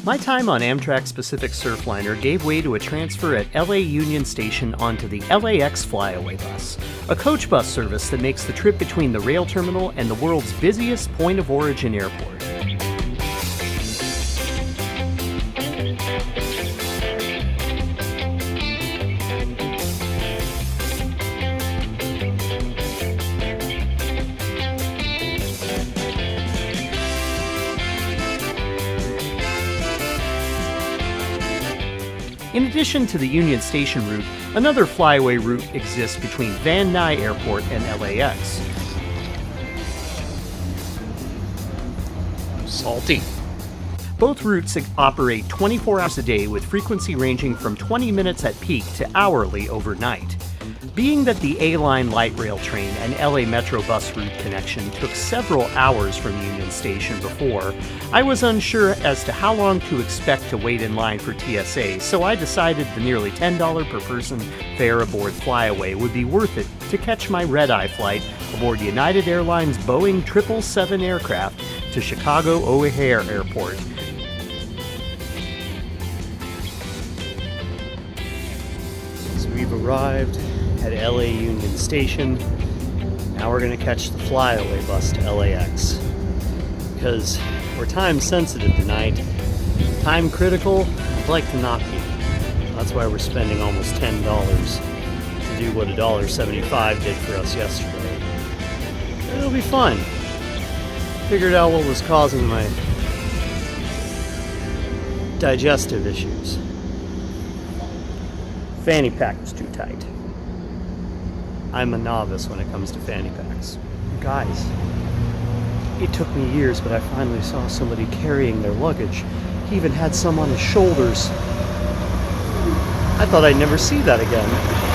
My time on Amtrak's Pacific Surfliner gave way to a transfer at LA Union Station onto the LAX Flyaway bus, a coach bus service that makes the trip between the rail terminal and the world's busiest point of origin airport. In addition to the Union Station route, another flyaway route exists between Van Nuys Airport and LAX. Salty. Both routes operate 24 hours a day with frequency ranging from 20 minutes at peak to hourly overnight. Being that the A-Line light rail train and LA Metro bus route connection took several hours from Union Station before, I was unsure as to how long to expect to wait in line for TSA, so I decided the nearly $10 per person fare aboard Flyaway would be worth it to catch my red-eye flight aboard United Airlines Boeing 777 aircraft to Chicago O'Hare Airport. So we've arrived at LA Union Station. Now we're going to catch the Flyaway bus to LAX. Because we're time sensitive tonight, time critical, I'd like to not be. That's why we're spending almost $10 to do what $1.75 did for us yesterday. It'll be fun. Figured out what was causing my digestive issues. Fanny pack was too tight. I'm a novice when it comes to fanny packs. Guys, it took me years, but I finally saw somebody carrying their luggage. He even had some on his shoulders. I thought I'd never see that again.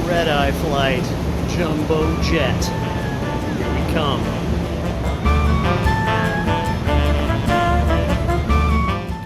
Red-eye flight, jumbo jet. Here we come.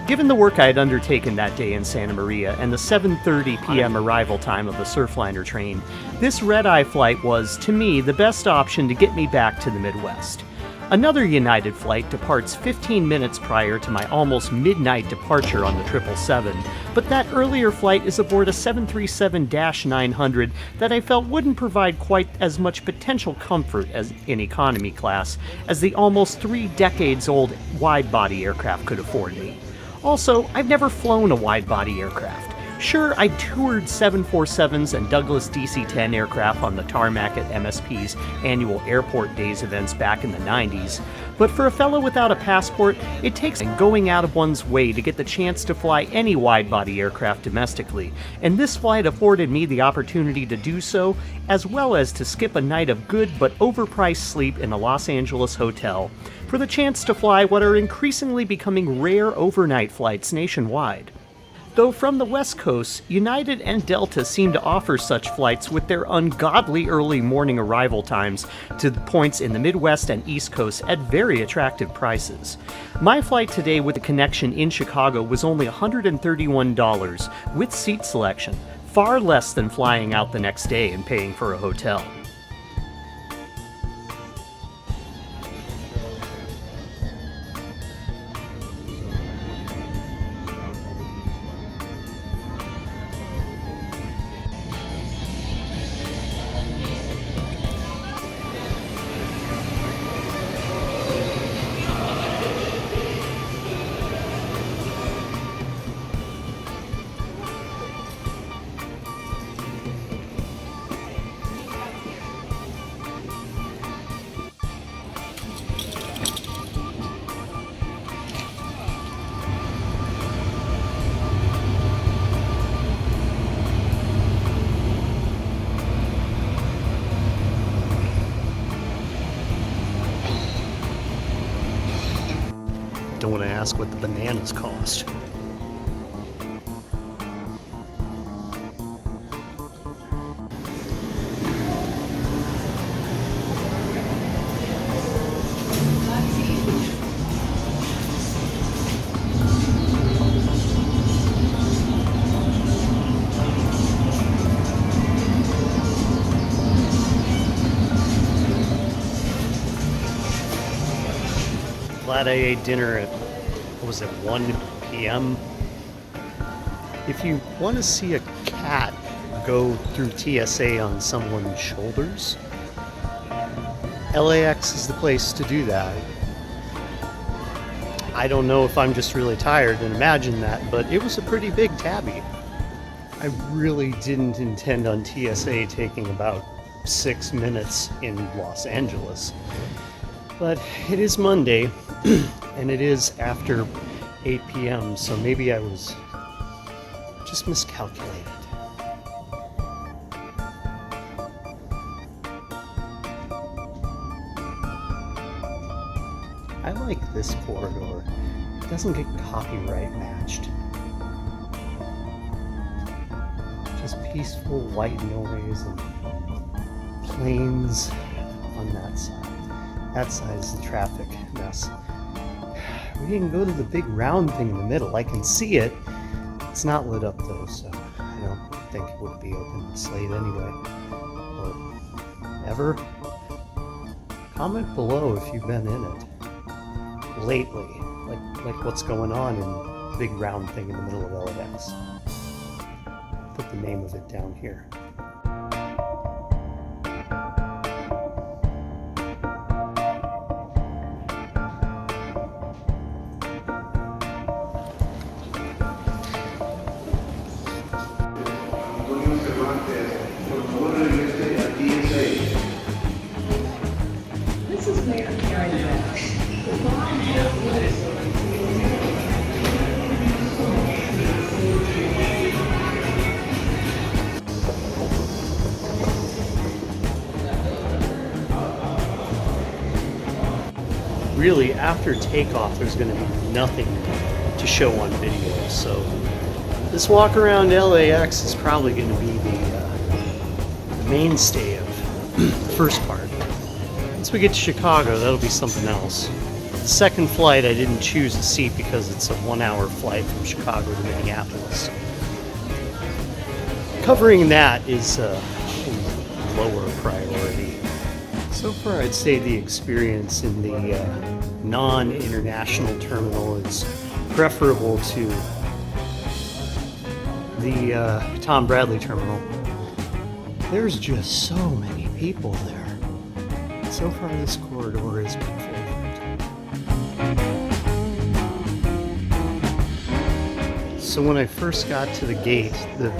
Given the work I had undertaken that day in Santa Maria and the 7:30 p.m. arrival time of the Surfliner train, this red-eye flight was, to me, the best option to get me back to the Midwest. Another United flight departs 15 minutes prior to my almost midnight departure on the 777, but that earlier flight is aboard a 737-900 that I felt wouldn't provide quite as much potential comfort as in economy class as the almost 3 decades old wide-body aircraft could afford me. Also, I've never flown a wide-body aircraft. Sure, I toured 747s and Douglas DC-10 aircraft on the tarmac at MSP's annual Airport Days events back in the 90s, but for a fellow without a passport, it takes going out of one's way to get the chance to fly any wide-body aircraft domestically, and this flight afforded me the opportunity to do so, as well as to skip a night of good but overpriced sleep in a Los Angeles hotel, for the chance to fly what are increasingly becoming rare overnight flights nationwide. Though from the West Coast, United and Delta seem to offer such flights with their ungodly early morning arrival times to the points in the Midwest and East Coast at very attractive prices. My flight today with the connection in Chicago was only $131 with seat selection, far less than flying out the next day and paying for a hotel. Don't want to ask what the bananas cost. Glad I ate dinner at, what was it, 1 p.m.? If you want to see a cat go through TSA on someone's shoulders, LAX is the place to do that. I don't know if I'm just really tired and imagine that, but it was a pretty big tabby. I really didn't intend on TSA taking about 6 minutes in Los Angeles. But it is Monday, and it is after 8 p.m., so maybe I was just miscalculated. I like this corridor. It doesn't get copyright matched. Just peaceful white noise and planes on that side. That side is the traffic mess. We didn't go to the big round thing in the middle. I can see it. It's not lit up though, so I don't think it would be open and slate anyway. Or ever. Comment below if you've been in it lately, like what's going on in the big round thing in the middle of LAX. Put the name of it down here. This is where Airlines. Really, after takeoff, there's going to be nothing to show on video, so this walk around LAX is probably going to be the mainstay of the first part. Once we get to Chicago, that'll be something else. The second flight, I didn't choose a seat because it's a 1-hour flight from Chicago to Minneapolis. Covering that is a lower priority. So far, I'd say the experience in the non-international terminal is preferable to the Tom Bradley terminal. There's just so many people there. So far, this corridor has been favorite. So when I first got to the gate, the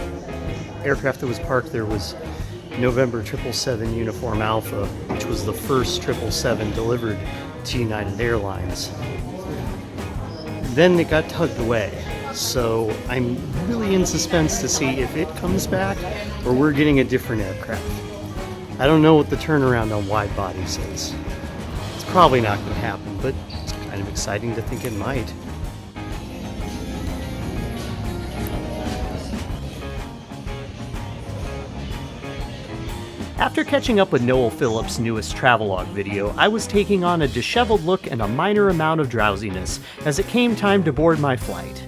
aircraft that was parked there was November 777 Uniform Alpha, which was the first 777 delivered to United Airlines. Then it got tugged away, so I'm really in suspense to see if it comes back or we're getting a different aircraft. I don't know what the turnaround on wide bodies is. It's probably not going to happen, but it's kind of exciting to think it might. After catching up with Noel Phillips' newest travelogue video, I was taking on a disheveled look and a minor amount of drowsiness as it came time to board my flight.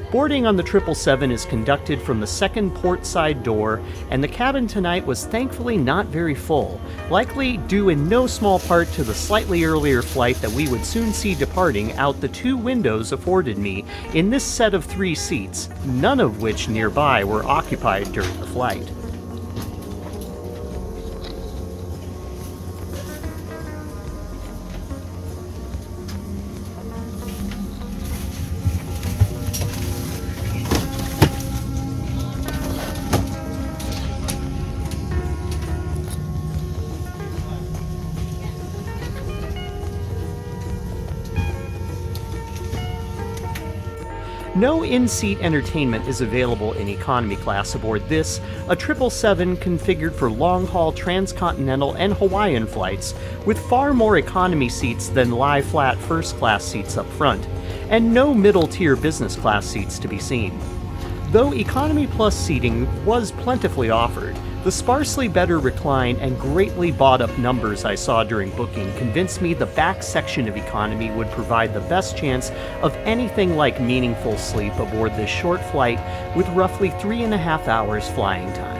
Boarding on the 777 is conducted from the second port side door, and the cabin tonight was thankfully not very full, likely due in no small part to the slightly earlier flight that we would soon see departing out the two windows afforded me in this set of 3 seats, none of which nearby were occupied during the flight. No in-seat entertainment is available in economy class aboard this, a 777 configured for long-haul transcontinental and Hawaiian flights, with far more economy seats than lie-flat first-class seats up front, and no middle-tier business class seats to be seen. Though Economy Plus seating was plentifully offered, the sparsely better recline and greatly bought-up numbers I saw during booking convinced me the back section of economy would provide the best chance of anything like meaningful sleep aboard this short flight with roughly 3.5 hours flying time.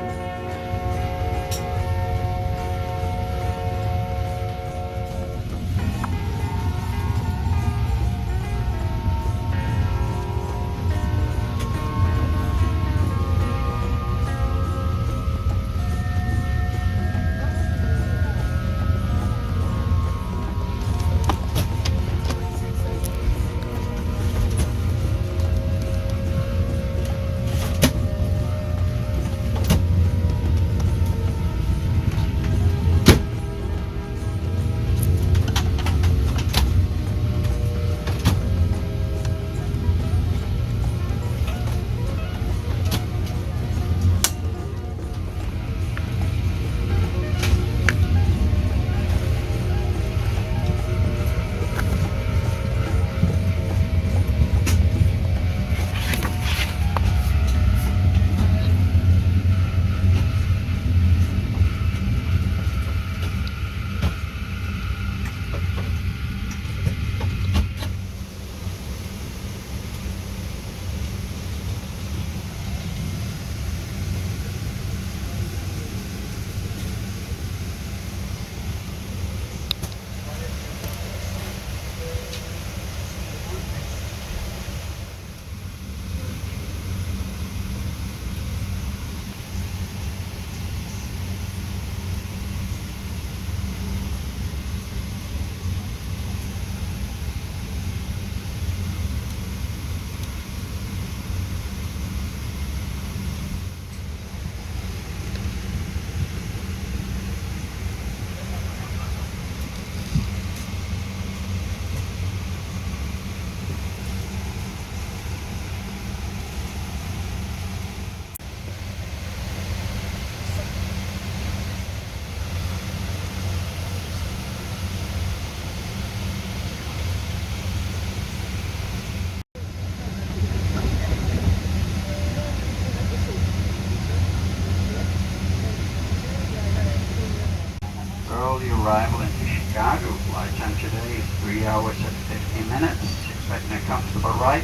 early arrival into Chicago. Flight time today is 3 hours and 50 minutes. Expecting a comfortable ride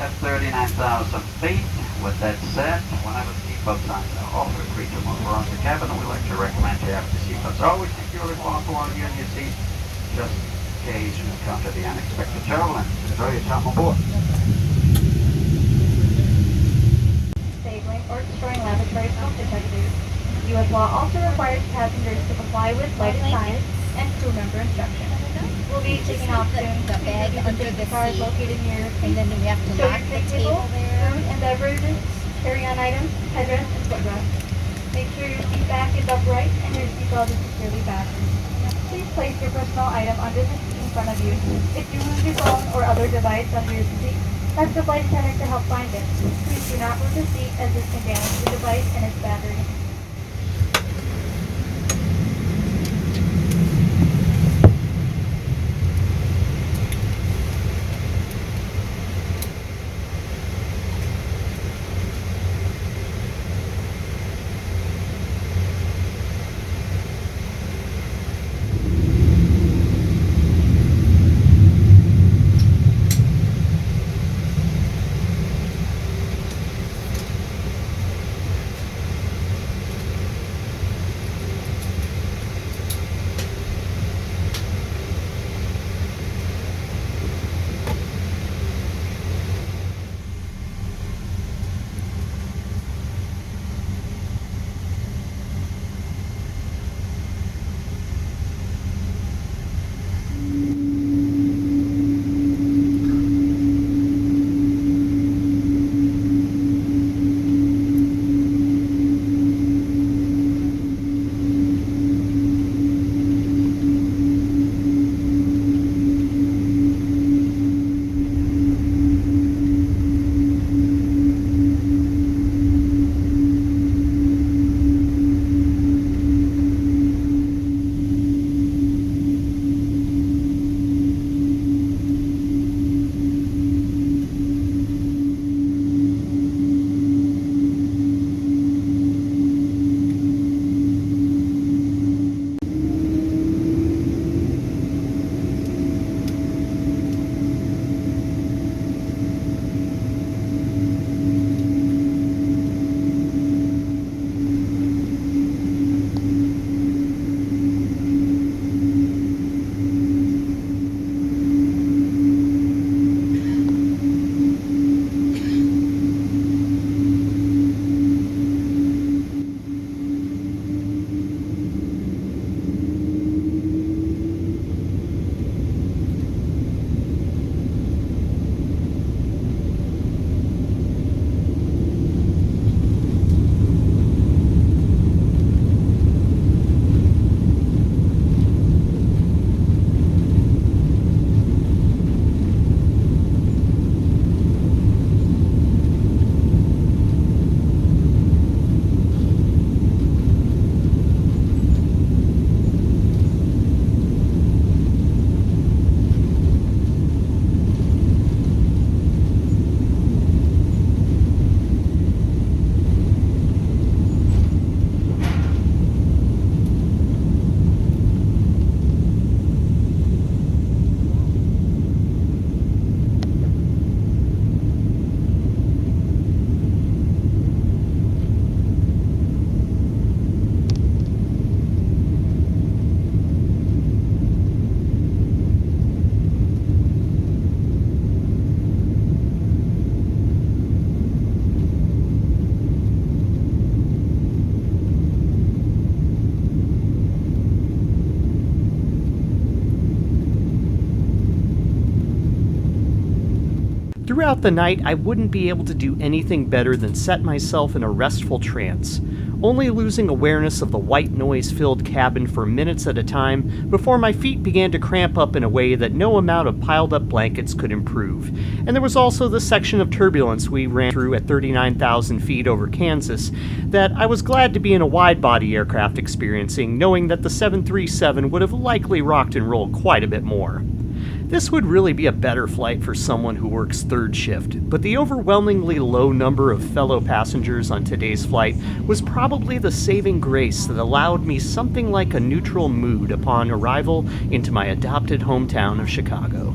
at 39,000 feet. With that said, whenever seatbelt signs are off, we're free to move around the cabin. We like to recommend you have the seatbelts always securely fastened while you're in your seat, just in case you encounter the unexpected turbulence. Enjoy your time on board. Disabling or destroying laboratory smoke detectors. U.S. law also requires passengers to comply with lighted signs and crew member instructions. We'll be taking off soon. The bag under the Cars seat, located near and then we have to Show lock your the table, table there. food and beverages, carry-on items, headrest, and footrest. Make sure your seat back is upright and your seatbelt is securely fastened. Please place your personal item under the seat in front of you. If you lose your phone or other device under your seat, ask the flight attendant to help find it. Please do not move the seat as this can damage the device and its battery. Throughout the night, I wouldn't be able to do anything better than set myself in a restful trance, only losing awareness of the white noise-filled cabin for minutes at a time before my feet began to cramp up in a way that no amount of piled-up blankets could improve. And there was also the section of turbulence we ran through at 39,000 feet over Kansas that I was glad to be in a wide-body aircraft experiencing, knowing that the 737 would have likely rocked and rolled quite a bit more. This would really be a better flight for someone who works third shift, but the overwhelmingly low number of fellow passengers on today's flight was probably the saving grace that allowed me something like a neutral mood upon arrival into my adopted hometown of Chicago.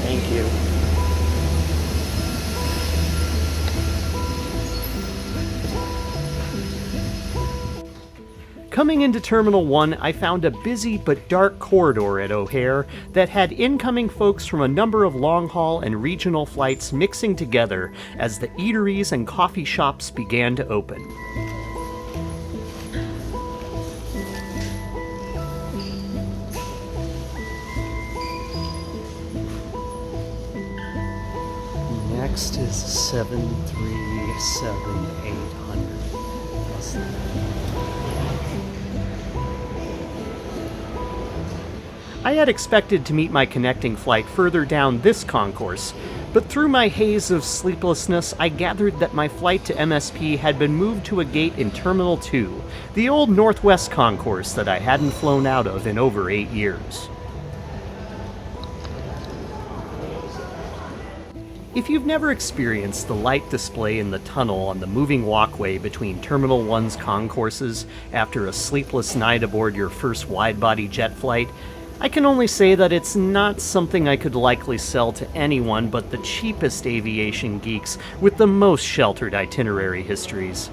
Thank you. Coming into Terminal 1, I found a busy but dark corridor at O'Hare that had incoming folks from a number of long-haul and regional flights mixing together as the eateries and coffee shops began to open. Next is 737-800. I had expected to meet my connecting flight further down this concourse, but through my haze of sleeplessness, I gathered that my flight to MSP had been moved to a gate in Terminal 2, the old Northwest concourse that I hadn't flown out of in over 8 years. If you've never experienced the light display in the tunnel on the moving walkway between Terminal 1's concourses after a sleepless night aboard your first wide-body jet flight, I can only say that it's not something I could likely sell to anyone but the cheapest aviation geeks with the most sheltered itinerary histories.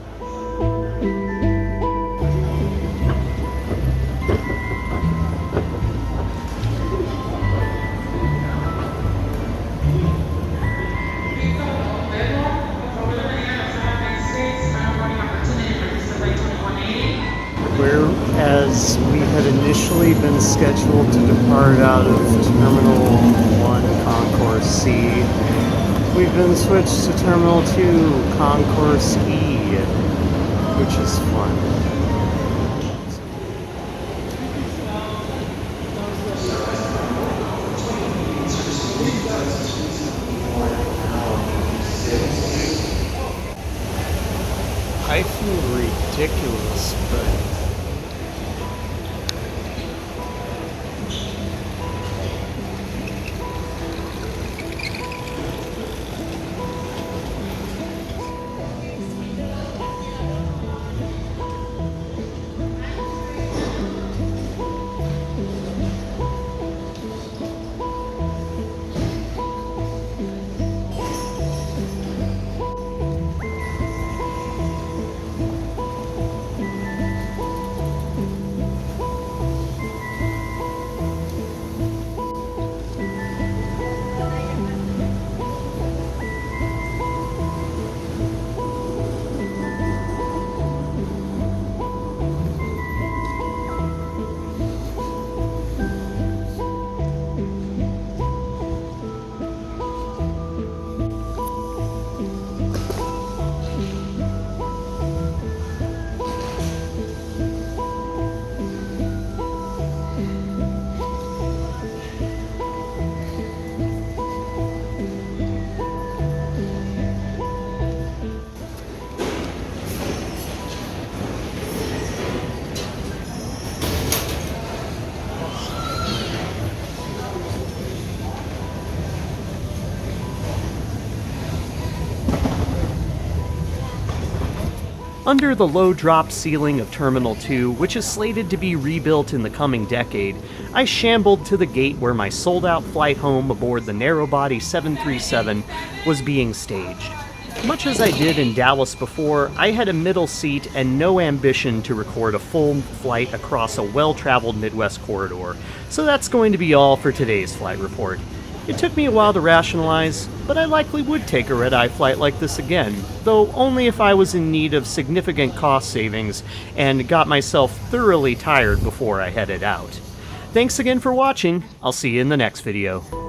Whereas we had initially been scheduled to depart out of Terminal 1 Concourse C, we've been switched to Terminal 2 Concourse E, which is fun. I feel ridiculous, but Under the low drop ceiling of Terminal 2, which is slated to be rebuilt in the coming decade, I shambled to the gate where my sold-out flight home aboard the narrow-body 737 was being staged. Much as I did in Dallas before, I had a middle seat and no ambition to record a full flight across a well-traveled Midwest corridor, so that's going to be all for today's flight report. It took me a while to rationalize, but I likely would take a red-eye flight like this again, though only if I was in need of significant cost savings and got myself thoroughly tired before I headed out. Thanks again for watching. I'll see you in the next video.